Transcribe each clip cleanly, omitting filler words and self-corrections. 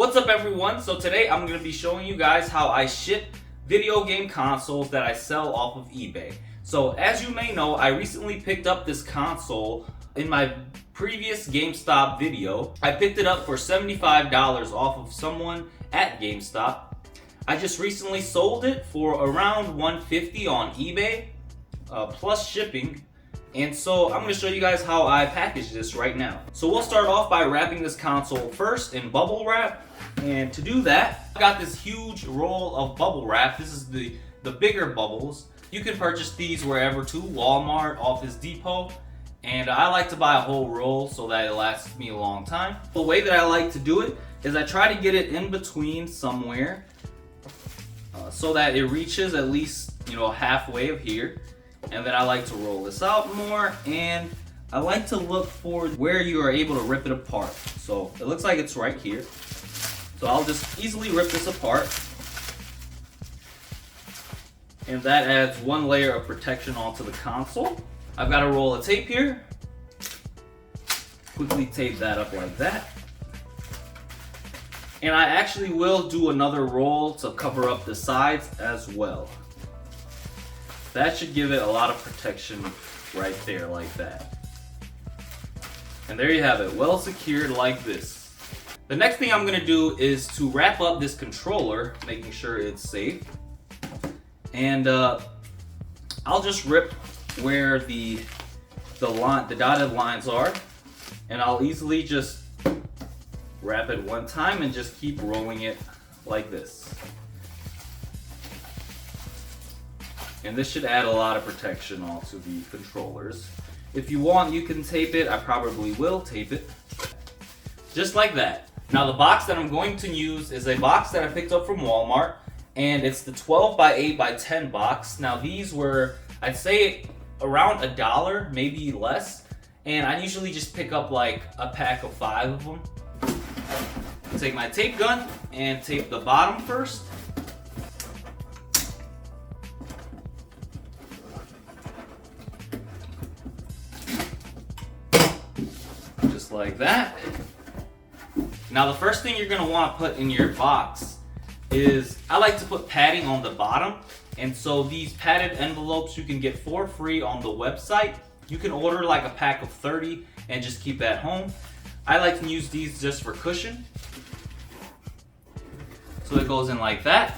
What's up everyone? So today I'm going to be showing you guys how I ship video game consoles that I sell off of eBay. So as you may know, I recently picked up this console in my previous GameStop video. I picked it up for $75 off of someone at GameStop. I just recently sold it for around $150 on eBay, plus shipping. And so I'm going to show you guys how I package this right now. So we'll start off by wrapping this console first in bubble wrap. And to do that, I got this huge roll of bubble wrap. This is the bigger bubbles. You can purchase these wherever too, Walmart, Office Depot. And I like to buy a whole roll so that it lasts me a long time. The way that I like to do it is I try to get it in between somewhere so that it reaches at least, halfway of here. And then I like to roll this out more, and I like to look for where you are able to rip it apart. So it looks like it's right here. So I'll just easily rip this apart. And that adds one layer of protection onto the console. I've got a roll of tape here. Quickly tape that up like that. And I actually will do another roll to cover up the sides as well. That should give it a lot of protection right there like that. And there you have it, well secured like this. The next thing I'm gonna do is to wrap up this controller, making sure it's safe. And I'll just rip where the dotted lines are, and I'll easily just wrap it one time and just keep rolling it like this. And this should add a lot of protection onto the controllers. If you want, you can tape it. I probably will tape it. Just like that. Now the box that I'm going to use is a box that I picked up from Walmart, and it's the 12 by 8 by 10 box. Now these were, I'd say, around $1, maybe less. And I usually just pick up like a pack of 5 of them. Take my tape gun and tape the bottom first. Just like that. Now the first thing you're going to want to put in your box is, I like to put padding on the bottom. And so these padded envelopes you can get for free on the website. You can order like a pack of 30 and just keep at home. I like to use these just for cushion. So it goes in like that.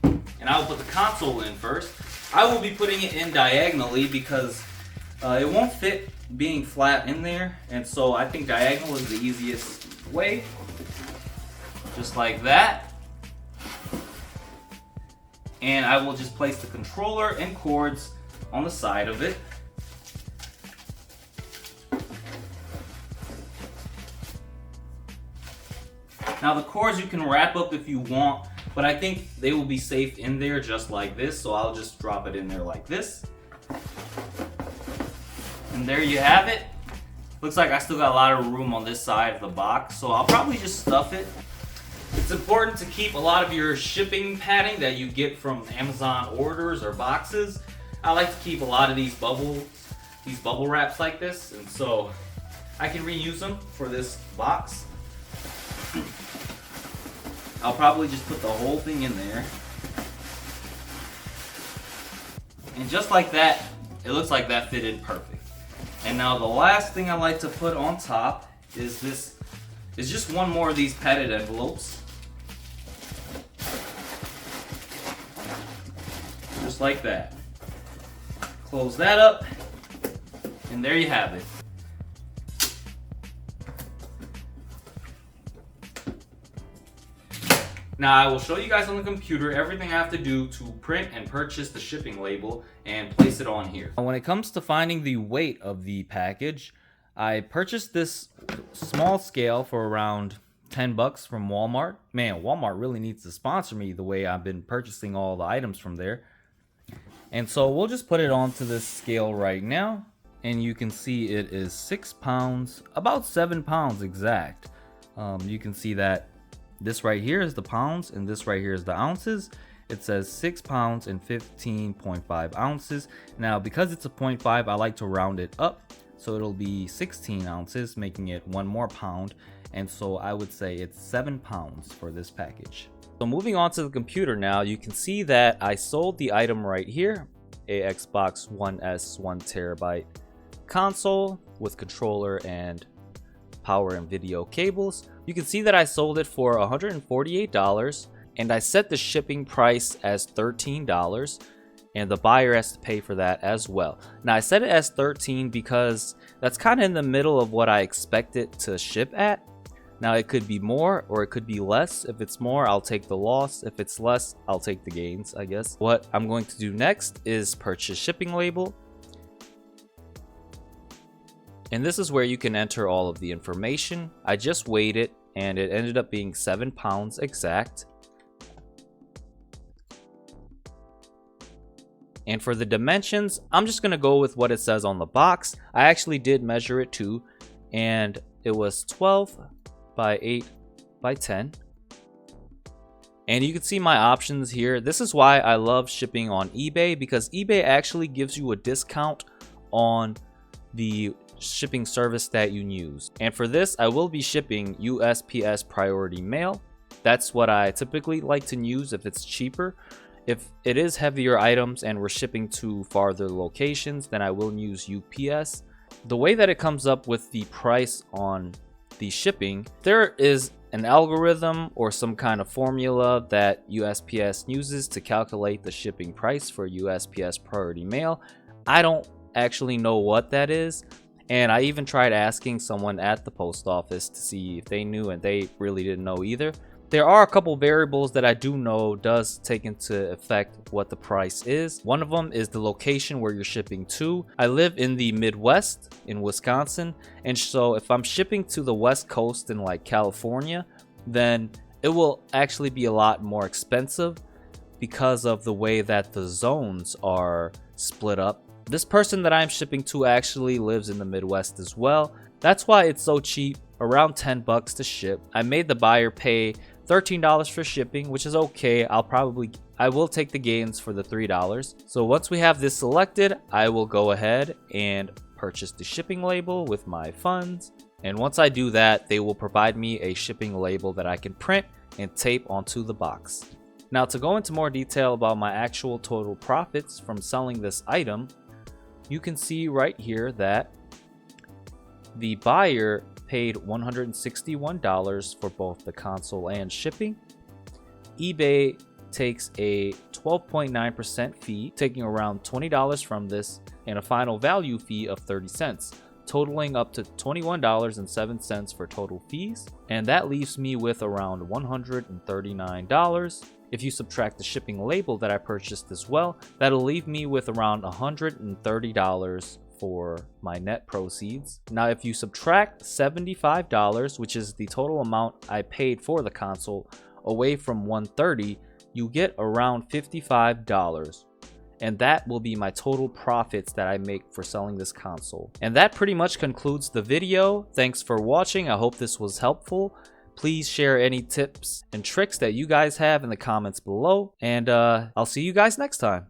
And I will put the console in first. I will be putting it in diagonally because it won't fit being flat in there. And so I think diagonal is the easiest way. Just like that. And I will just place the controller and cords on the side of it. Now the cords you can wrap up if you want, but I think they will be safe in there just like this, so I'll just drop it in there like this. And there you have it. Looks like I still got a lot of room on this side of the box, so I'll probably just stuff it. It's important to keep a lot of your shipping padding that you get from Amazon orders or boxes. I like to keep a lot of these bubble wraps like this, and so I can reuse them for this box. I'll probably just put the whole thing in there. And just like that, it looks like that fitted perfect. And now the last thing I like to put on top is this, is just one more of these padded envelopes. Just like that. Close that up, and there you have it. Now I will show you guys on the computer everything I have to do to print and purchase the shipping label and place it on here. When it comes to finding the weight of the package, I purchased this small scale for around 10 bucks from Walmart. Man, Walmart really needs to sponsor me the way I've been purchasing all the items from there. And so we'll just put it onto this scale right now, and you can see it is 6 pounds, about 7 pounds exact. You can see that this right here is the pounds, and this right here is the ounces. It says 6 pounds and 15.5 ounces. Now, because it's a 0.5, I like to round it up. So it'll be 16 ounces, making it 1 more pound. And so I would say it's £7 for this package. So moving on to the computer now, you can see that I sold the item right here, a Xbox One S 1TB console with controller and power and video cables. You can see that I sold it for $148, and I set the shipping price as $13, and the buyer has to pay for that as well. Now I set it as $13 because that's kind of in the middle of what I expect it to ship at. Now it could be more or it could be less. If it's more, I'll take the loss. If it's less, I'll take the gains, I guess. What I'm going to do next is purchase shipping label. And this is where you can enter all of the information. I just weighed it and it ended up being £7 exact. And for the dimensions, I'm just gonna go with what it says on the box. I actually did measure it too, and it was 12 by 8 by 10. And you can see my options here. This is why I love shipping on eBay, because eBay actually gives you a discount on the shipping service that you use. And for this, I will be shipping USPS priority mail. That's what I typically like to use if it's cheaper. If it is heavier items and we're shipping to farther locations, then I will use UPS. The way that it comes up with the price on the shipping, there is an algorithm or some kind of formula that USPS uses to calculate the shipping price for USPS priority mail. I don't actually know what that is, and I even tried asking someone at the post office to see if they knew, and they really didn't know either. There are a couple variables that I do know does take into effect what the price is. One of them is the location where you're shipping to. I live in the Midwest in Wisconsin, and so if I'm shipping to the West Coast in like California, then it will actually be a lot more expensive because of the way that the zones are split up. This person that I'm shipping to actually lives in the Midwest as well. That's why it's so cheap, around 10 bucks to ship. I made the buyer pay $13 for shipping, which is okay. I will take the gains for the $3. So once we have this selected, I will go ahead and purchase the shipping label with my funds. And once I do that, they will provide me a shipping label that I can print and tape onto the box. Now, to go into more detail about my actual total profits from selling this item, you can see right here that the buyer paid $161 for both the console and shipping. eBay takes a 12.9% fee, taking around $20 from this, and a final value fee of 30 cents, totaling up to $21.07 for total fees. And that leaves me with around $139. If you subtract the shipping label that I purchased as well, that'll leave me with around $130 for my net proceeds. Now, if you subtract $75, which is the total amount I paid for the console, away from $130, you get around $55. And that will be my total profits that I make for selling this console. And that pretty much concludes the video. Thanks for watching. I hope this was helpful. Please share any tips and tricks that you guys have in the comments below. And I'll see you guys next time.